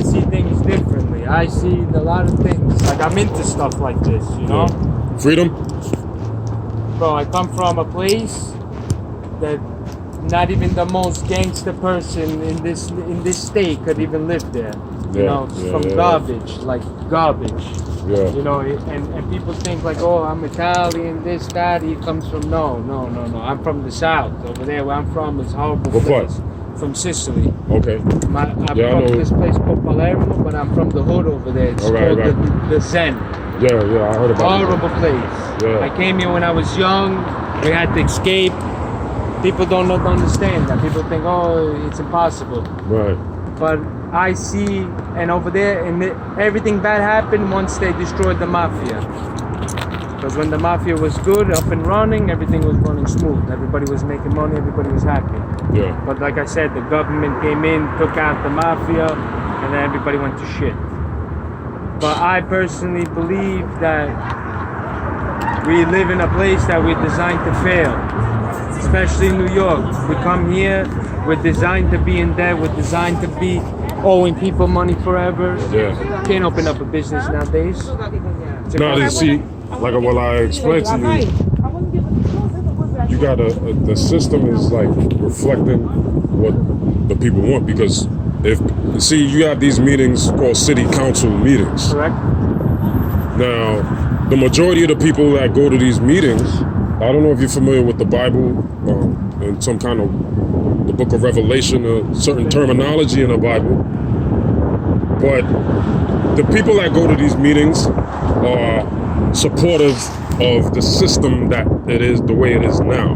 I see things differently. I see a lot of things. Like, I'm into stuff like this, you know? Yeah. Freedom? Bro, I come from a place that not even the most gangster person in this state could even live there. You know, from garbage, like garbage. Yeah. You know, and people think like, oh, I'm Italian, this, that. He comes from, no. I'm from the South. Over there where I'm from is horrible What place. part? From Sicily. Okay. I'm from this place called Palermo, but I'm from the hood over there. It's called the Zen. Yeah, I heard about it. Horrible place. Yeah. I came here when I was young. We had to escape. People don't understand that. People think, oh, it's impossible. Right. But I see, and over there, everything bad happened once they destroyed the mafia. Because when the mafia was good, up and running, everything was running smooth. Everybody was making money, everybody was happy. Yeah. But like I said, the government came in, took out the mafia, and then everybody went to shit. But I personally believe that we live in a place that we're designed to fail. Especially in New York. We come here, we're designed to be in debt, we're designed to be owing people money forever. Yeah. Can't open up a business nowadays. No, you see, like what I explained to you, you got the system is like reflecting what the people want, because you have these meetings called city council meetings. Correct. Now, the majority of the people that go to these meetings, I don't know if you're familiar with the Bible and some kind of the book of Revelation, a certain terminology in the Bible. But the people that go to these meetings are supportive of the system that it is the way it is now.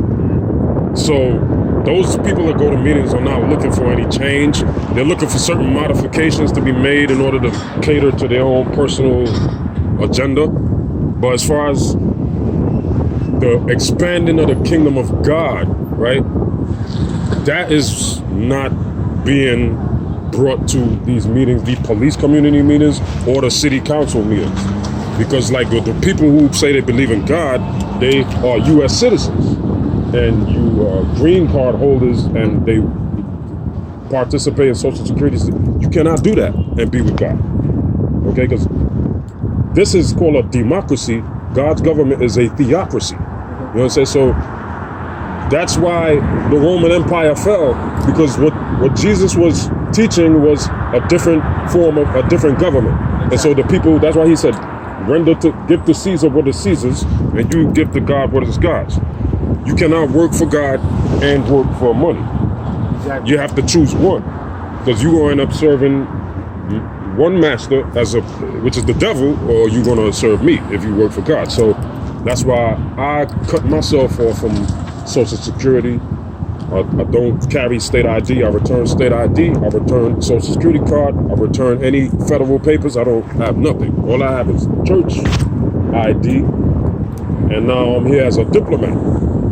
So those people that go to meetings are not looking for any change. They're looking for certain modifications to be made in order to cater to their own personal agenda. But as far as the expanding of the kingdom of God, right? That is not being brought to these meetings, the police community meetings or the city council meetings. Because like the people who say they believe in God, they are U.S. citizens. And you are green card holders and they participate in Social Security. You cannot do that and be with God. Okay? Because this is called a democracy. God's government is a theocracy. You know what I'm saying? So that's why the Roman Empire fell, because what Jesus was teaching was a different form of a different government. And so the people, that's why he said, give to Caesar what is Caesar's, and you give to God what is God's. You cannot work for God and work for money. Exactly. You have to choose one, because you're going to end up serving one master, which is the devil, or you're going to serve me if you work for God. So that's why I cut myself off from Social Security. I don't carry state ID. I return state ID. I return Social Security card. I return any federal papers. I don't have nothing. All I have is church ID. And now I'm here as a diplomat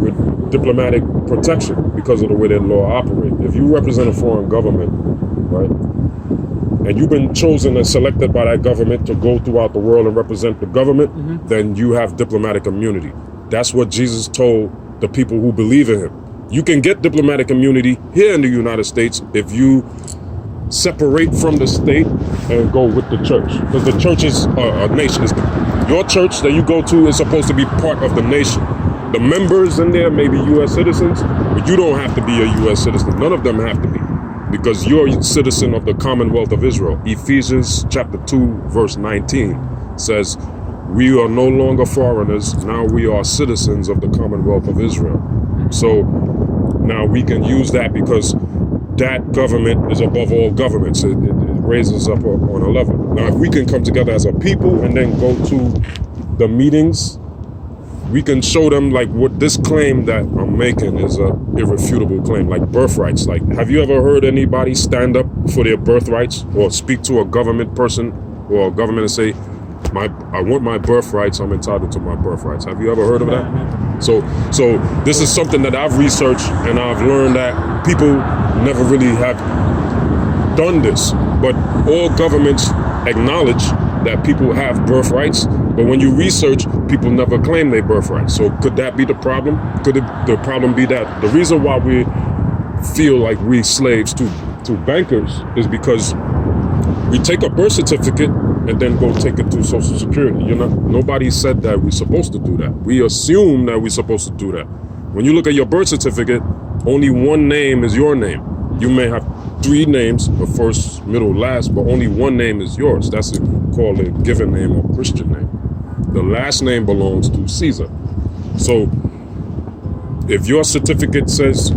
with diplomatic protection because of the way that law operates. If you represent a foreign government, right, and you've been chosen and selected by that government to go throughout the world and represent the government, then you have diplomatic immunity. That's what Jesus told the people who believe in him. You can get diplomatic immunity here in the United States if you separate from the state and go with the church. Because the church is a nation. Your church that you go to is supposed to be part of the nation. The members in there may be U.S. citizens, but you don't have to be a U.S. citizen. None of them have to be, because you're a citizen of the Commonwealth of Israel. Ephesians chapter 2, verse 19 says, we are no longer foreigners, now we are citizens of the Commonwealth of Israel. So now we can use that because that government is above all governments. It raises up on a level. Now, if we can come together as a people and then go to the meetings, we can show them like what this claim that I'm making is a irrefutable claim, like birthrights. Like, have you ever heard anybody stand up for their birthrights or speak to a government person or a government and say, I want my birthrights, I'm entitled to my birthrights? Have you ever heard of that? So this is something that I've researched, and I've learned that people never really have done this. But all governments acknowledge that people have birthrights, but when you research, people never claim their birthrights. So could that be the problem? Could the problem be that the reason why we feel like we slaves to bankers is because we take a birth certificate and then go take it to Social Security. Nobody said that we're supposed to do that. We assume that we're supposed to do that. When you look at your birth certificate, only one name is your name. You may have 3 names, the first, middle, last, but only one name is yours. That's called a given name or Christian name. The last name belongs to Caesar. So if your certificate says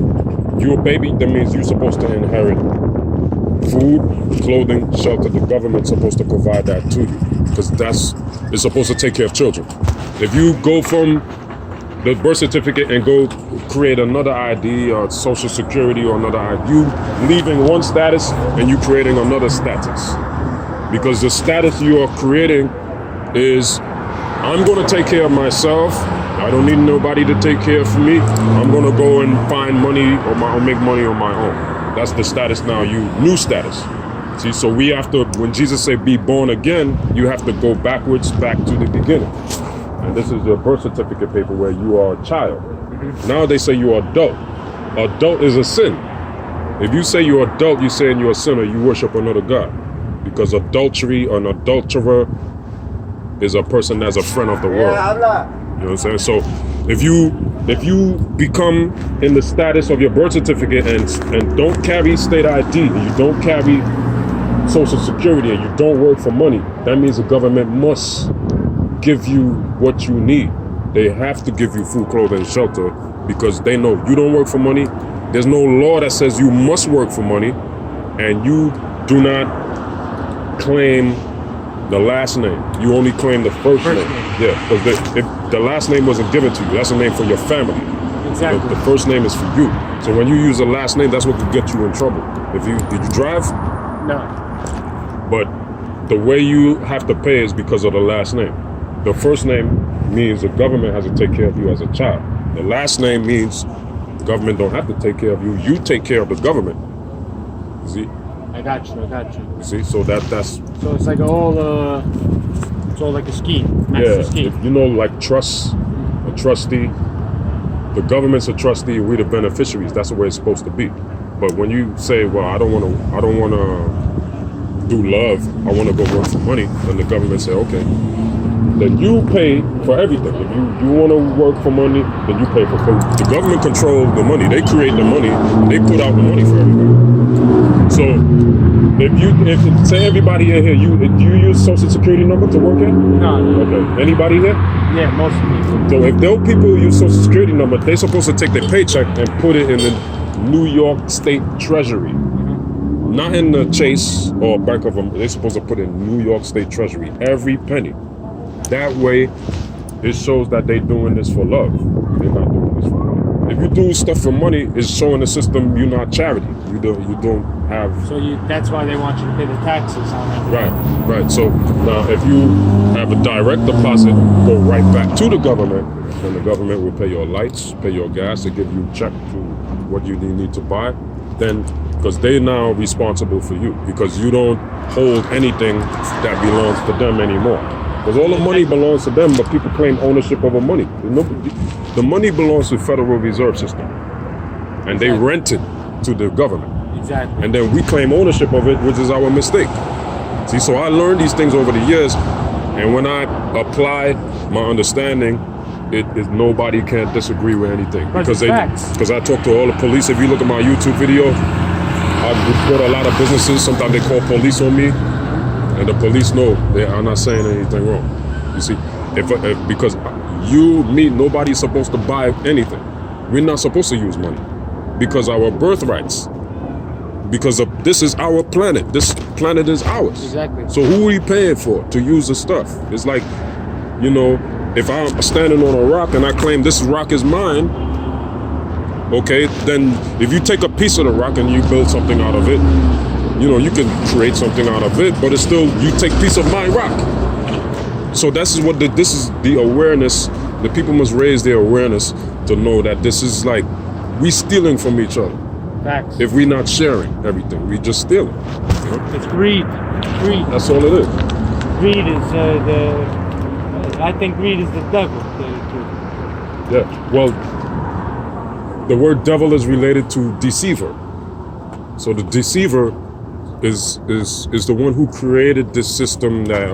you're a baby, that means you're supposed to inherit food, clothing, shelter. The government's supposed to provide that to you because it's supposed to take care of children. If you go from the birth certificate and go create another ID or Social Security or another ID, you leaving one status and you creating another status. Because the status you are creating is, I'm going to take care of myself. I don't need nobody to take care of me. I'm going to go and find money or make money on my own. That's the status now, new status. See, so we have to, when Jesus said be born again, you have to go backwards back to the beginning. And this is your birth certificate paper where you are a child. Mm-hmm. Now they say you're adult. Adult is a sin. If you say you're adult, you're saying you're a sinner, you worship another God. Because adultery, an adulterer, is a person that's a friend of the world. You know what I'm saying? So if you become in the status of your birth certificate and don't carry state ID, and you don't carry Social Security, and you don't work for money, that means the government must give you what you need. They have to give you food, clothing, and shelter because they know you don't work for money. There's no law that says you must work for money, and you do not claim the last name. You only claim the first name. Yeah, because if the last name wasn't given to you, that's a name for your family. Exactly. The first name is for you. So when you use the last name, that's what could get you in trouble. Did you drive? No. But the way you have to pay is because of the last name. The first name means the government has to take care of you as a child. The last name means the government don't have to take care of you. You take care of the government. You see? I got you. You see? So that's... So it's like it's all like a scheme. Yeah, scheme. you know, like trust, a trustee. The government's a trustee, we're the beneficiaries. That's the way it's supposed to be. But when you say, well, I don't want to do love, I want to go work for money, then the government say, okay, then you pay for everything. If you want to work for money, then you pay for food. The government controls the money. They create the money. They put out the money for everybody. So if say everybody in here, do you use Social Security number to work here? No. Okay. Anybody here? Yeah, most people. So if those people who use Social Security number, they're supposed to take their paycheck and put it in the New York State Treasury. Not in the Chase or Bank of America. They're supposed to put in New York State Treasury. Every penny. That way, it shows that they're doing this for love. They're not doing this for money. If you do stuff for money, it's showing the system you're not charity. You don't have. So that's why they want you to pay the taxes on it. Right. So now, if you have a direct deposit, go right back to the government, then the government will pay your lights, pay your gas, they give you a check to what you need to buy. Then, because they're now responsible for you, because you don't hold anything that belongs to them anymore. Because all the money belongs to them, but people claim ownership over money. The money belongs to the Federal Reserve System. And they rent it to the government. Exactly. And then we claim ownership of it, which is our mistake. See, so I learned these things over the years, and when I apply my understanding, it is nobody can't disagree with anything. Because I talk to all the police. If you look at my YouTube video, I report a lot of businesses. Sometimes they call police on me. And the police know they are not saying anything wrong. You see, because nobody's supposed to buy anything. We're not supposed to use money because our birthrights. Because this is our planet. This planet is ours. Exactly. So who are we paying for to use the stuff? It's like, if I'm standing on a rock and I claim this rock is mine, okay, then if you take a piece of the rock and you build something out of it, you can create something out of it, but it's still, you take a piece of my rock. So this is the awareness. The people must raise their awareness to know that this is like, we stealing from each other. Facts. If we're not sharing everything, we just stealing. It's greed. That's all it is. Greed is I think greed is the devil. Yeah, well, the word devil is related to deceiver. So the deceiver is the one who created this system that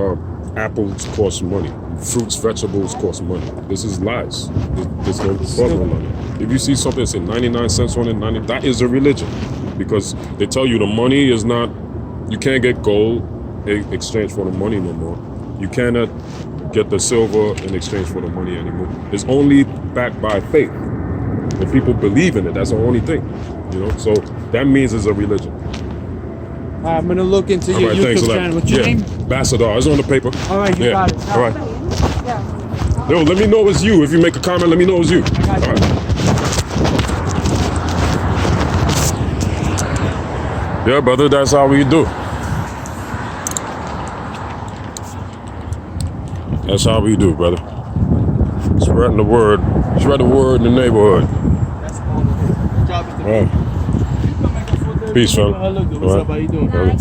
apples cost money, fruits, vegetables cost money. This is lies. There's no problem on it. If you see something that say 99 cents on it, that is a religion, because they tell you the money is not. You can't get gold in exchange for the money no more. You cannot get the silver in exchange for the money anymore. It's only backed by faith. If people believe in it, that's the only thing. So that means it's a religion. I'm gonna look into your thanks YouTube a lot. channel. What's your name? Ambassador. It's on the paper. All right, you got it. All right. Yo, let me know it's you. If you make a comment, let me know it's you. I got you. All right. Yeah, brother, that's how we do. That's how we do, brother. Spreading the word. Spread the word in the neighborhood. That's all it is. Good job. All right. Peace, fella. What's up? How you doing? All right.